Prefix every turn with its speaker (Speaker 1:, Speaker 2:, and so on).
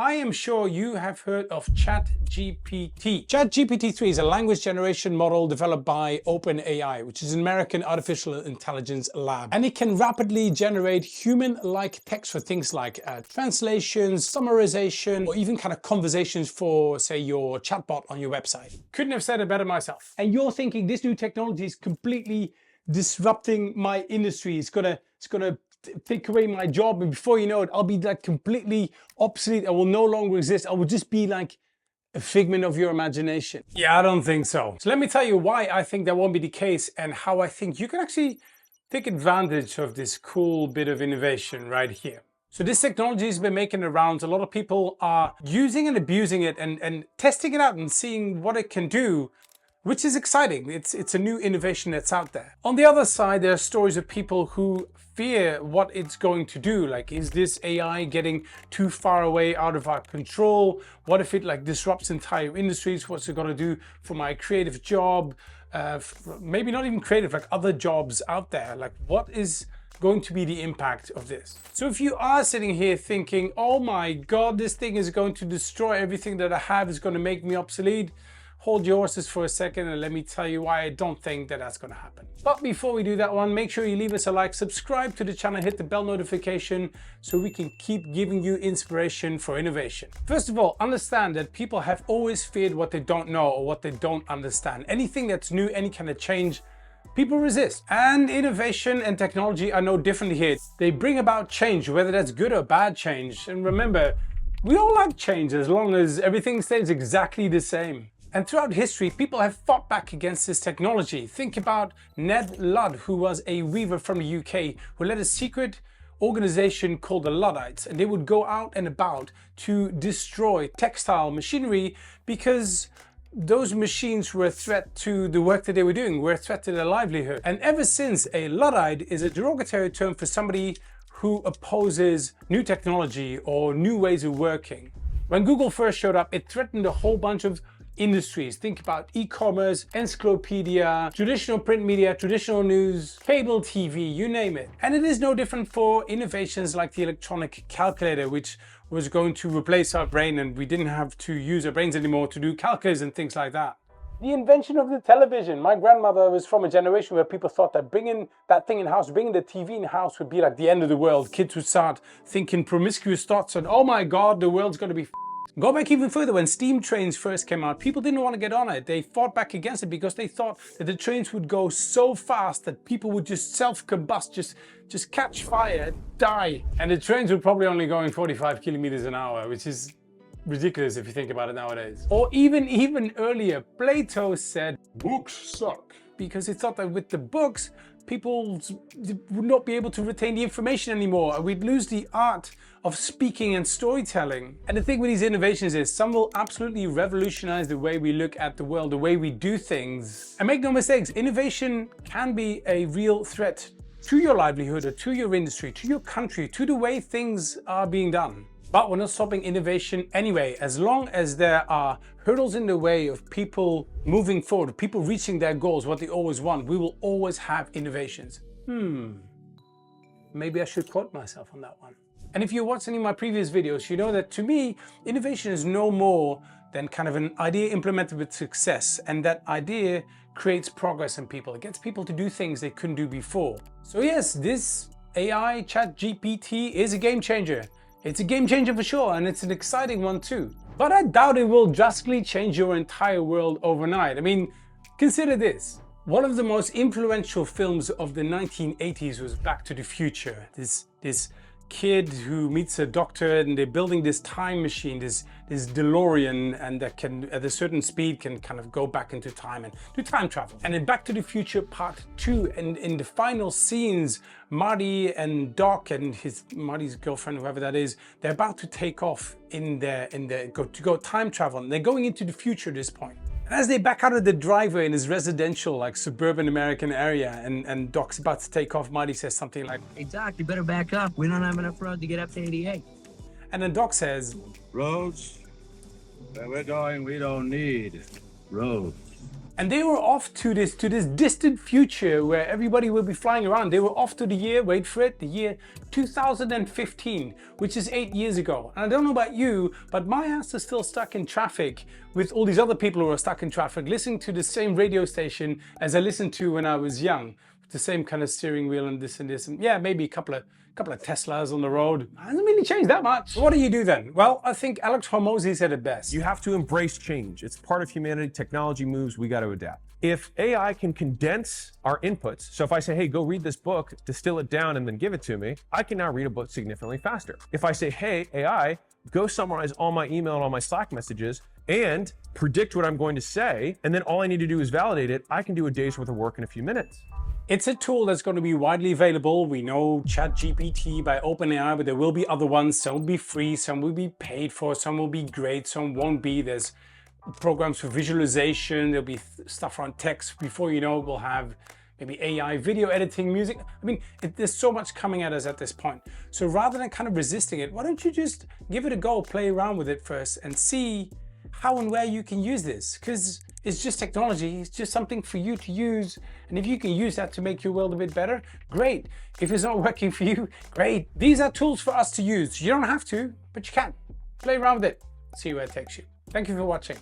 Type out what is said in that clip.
Speaker 1: I am sure you have heard of ChatGPT. ChatGPT-3 is a language generation model developed by OpenAI, which is an American artificial intelligence lab. And it can rapidly generate human-like text for things like translations, summarization, or even kind of conversations for, say, your chatbot on your website. Couldn't have said it better myself. And you're thinking this new technology is completely disrupting my industry. It's gonna take away my job, and before you know it, I'll be like completely obsolete. I will no longer exist. I will just be like a figment of your imagination. Yeah, I don't think so. So let me tell you why I think that won't be the case and how I think you can actually take advantage of this cool bit of innovation right here. So this technology has been making the rounds. A lot of people are using and abusing it and testing it out and seeing what it can do, which is exciting. It's a new innovation that's out there. On the other side, there are stories of people who fear what it's going to do. Like, is this AI getting too far away out of our control? What if it like disrupts entire industries? What's it going to do for my creative job? Maybe not even creative, like other jobs out there. Like, what is going to be the impact of this? So if you are sitting here thinking, oh my God, this thing is going to destroy everything that I have, is going to make me obsolete, hold your horses for a second and let me tell you why I don't think that that's going to happen. But before we do that one, make sure you leave us a like, subscribe to the channel, hit the bell notification so we can keep giving you inspiration for innovation. First of all, understand that people have always feared what they don't know or what they don't understand. Anything that's new, any kind of change, people resist. And innovation and technology are no different here. They bring about change, whether that's good or bad change. And remember, we all like change as long as everything stays exactly the same. And throughout history, people have fought back against this technology. Think about Ned Ludd, who was a weaver from the UK, who led a secret organization called the Luddites. And they would go out and about to destroy textile machinery because those machines were a threat to the work that they were doing, were a threat to their livelihood. And ever since, a Luddite is a derogatory term for somebody who opposes new technology or new ways of working. When Google first showed up, it threatened a whole bunch of industries. Think about e-commerce, encyclopedia, traditional print media, traditional news, cable TV, you name it. And it is no different for innovations like the electronic calculator, which was going to replace our brain and we didn't have to use our brains anymore to do calculus and things like that. The invention of the television. My grandmother was from a generation where people thought that bringing that thing in house, bringing the TV in house would be like the end of the world. Kids would start thinking promiscuous thoughts and, oh my God, the world's going to be Go back even further. When steam trains first came out, people didn't want to get on it. They fought back against it because they thought that the trains would go so fast that people would just self-combust, just catch fire, die. And the trains were probably only going 45 kilometers an hour, which is ridiculous if you think about it nowadays. Or even earlier, Plato said, books suck. Because he thought that with the books, people would not be able to retain the information anymore. We'd lose the art of speaking and storytelling. And the thing with these innovations is some will absolutely revolutionize the way we look at the world, the way we do things. And make no mistakes, innovation can be a real threat to your livelihood or to your industry, to your country, to the way things are being done. But we're not stopping innovation anyway. As long as there are hurdles in the way of people moving forward, people reaching their goals, what they always want, we will always have innovations. Maybe I should quote myself on that one. And if you watched any of my previous videos, you know that to me, innovation is no more than kind of an idea implemented with success. And that idea creates progress in people. It gets people to do things they couldn't do before. So yes, this AI ChatGPT is a game changer. It's a game changer for sure, and it's an exciting one too. But I doubt it will drastically change your entire world overnight. I mean, consider this. One of the most influential films of the 1980s was Back to the Future. This kid who meets a doctor and they're building this time machine, this DeLorean, and that can, at a certain speed, can kind of go back into time and do time travel. And in Back to the Future Part 2, and in the final scenes, Marty and Doc and Marty's girlfriend, whoever that is, they're about to take off to go time travel, and they're going into the future at this point. And as they back out of the driveway in his residential, like suburban American area, and Doc's about to take off, Marty says something like,
Speaker 2: "Hey Doc, you better back up. We don't have enough road to get up to 88.
Speaker 1: And then Doc says,
Speaker 3: "Roads? Where we're going, we don't need roads."
Speaker 1: And they were off to this distant future where everybody will be flying around. They were off to the year, wait for it, the year 2015, which is 8 years ago. And I don't know about you, but my ass is still stuck in traffic with all these other people who are stuck in traffic, listening to the same radio station as I listened to when I was young. The same kind of steering wheel and this and this, and yeah, maybe a couple of Teslas on the road. It hasn't really changed that much. What do you do then? Well, I think Alex Hormozi said it best.
Speaker 3: You have to embrace change. It's part of humanity. Technology moves, we got to adapt. If AI can condense our inputs, so if I say, hey, go read this book, distill it down and then give it to me, I can now read a book significantly faster. If I say, hey, AI, go summarize all my email and all my Slack messages and predict what I'm going to say, and then all I need to do is validate it, I can do a day's worth of work in a few minutes.
Speaker 1: It's a tool that's going to be widely available. We know ChatGPT by OpenAI, but there will be other ones. Some will be free, some will be paid for, some will be great, some won't be. There's programs for visualization, there'll be stuff around text. Before you know it, we'll have maybe AI video editing, music. I mean, there's so much coming at us at this point. So rather than kind of resisting it, why don't you just give it a go, play around with it first and see how and where you can use this? Because it's just technology, it's just something for you to use. And if you can use that to make your world a bit better, great. If it's not working for you, great. These are tools for us to use. You don't have to, but you can. Play around with it, see where it takes you. Thank you for watching.